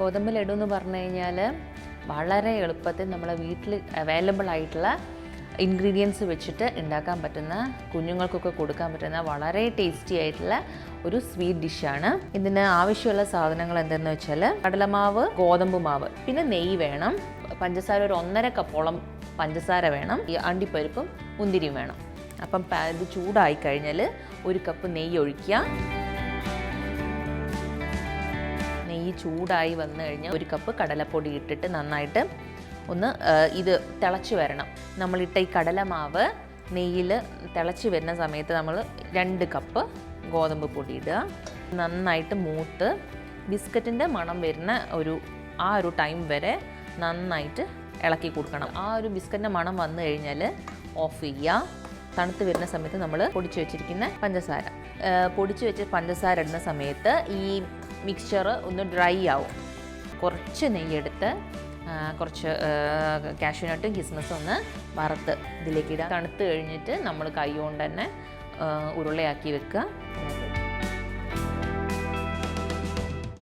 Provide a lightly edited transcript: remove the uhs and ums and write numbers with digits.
ഗോതമ്പ് ലഡു എന്ന് പറഞ്ഞു കഴിഞ്ഞാൽ വളരെ എളുപ്പത്തിൽ നമ്മളെ വീട്ടിൽ അവൈലബിൾ ആയിട്ടുള്ള ഇൻഗ്രീഡിയൻസ് വെച്ചിട്ട് ഉണ്ടാക്കാൻ പറ്റുന്ന, കുഞ്ഞുങ്ങൾക്കൊക്കെ കൊടുക്കാൻ പറ്റുന്ന വളരെ ടേസ്റ്റി ആയിട്ടുള്ള ഒരു സ്വീറ്റ് ഡിഷാണ്. ഇതിന് ആവശ്യമുള്ള സാധനങ്ങൾ എന്തെന്ന് വെച്ചാൽ കടലമാവ്, ഗോതമ്പ് മാവ്, പിന്നെ നെയ്യ് വേണം, പഞ്ചസാര ഒരു 1.5 കപ്പോളം പഞ്ചസാര വേണം, ഈ അണ്ടിപ്പരിപ്പും മുന്തിരിയും വേണം. അപ്പം ഇത് ചൂടായി കഴിഞ്ഞാൽ 1 കപ്പ് നെയ്യ് ഒഴിക്കുക. നെയ്യ് ചൂടായി വന്നു കഴിഞ്ഞാൽ 1 കപ്പ് കടലപ്പൊടി ഇട്ടിട്ട് നന്നായിട്ട് ഒന്ന് ഇത് തിളച്ച് വരണം. നമ്മളിട്ട ഈ കടലമാവ് നെയ്യിൽ തിളച്ച് വരുന്ന സമയത്ത് നമ്മൾ 2 കപ്പ് ഗോതമ്പ് പൊടി ഇടുക. നന്നായിട്ട് മൂത്ത് ബിസ്ക്കറ്റിൻ്റെ മണം വരുന്ന ആ ഒരു ടൈം വരെ നന്നായിട്ട് ഇളക്കി കൊടുക്കണം. ആ ഒരു ബിസ്ക്കറ്റിൻ്റെ മണം വന്നു കഴിഞ്ഞാൽ ഓഫ് ചെയ്യുക. തണുത്ത് വരുന്ന സമയത്ത് നമ്മൾ പൊടിച്ച് വെച്ചിരിക്കുന്ന പഞ്ചസാര ഇടുന്ന സമയത്ത് ഈ മിക്സ്ചർ ഒന്ന് ഡ്രൈ ആവും. കുറച്ച് നെയ്യെടുത്ത് കുറച്ച് കാഷ്യൂനട്ടും കിസ്മസും ഒന്ന് വറുത്ത് ഇതിലേക്ക് ഇടുക. തണുത്ത് കഴിഞ്ഞിട്ട് നമ്മൾ കൈ കൊണ്ട് തന്നെ ഉരുളയാക്കി വെക്കുക.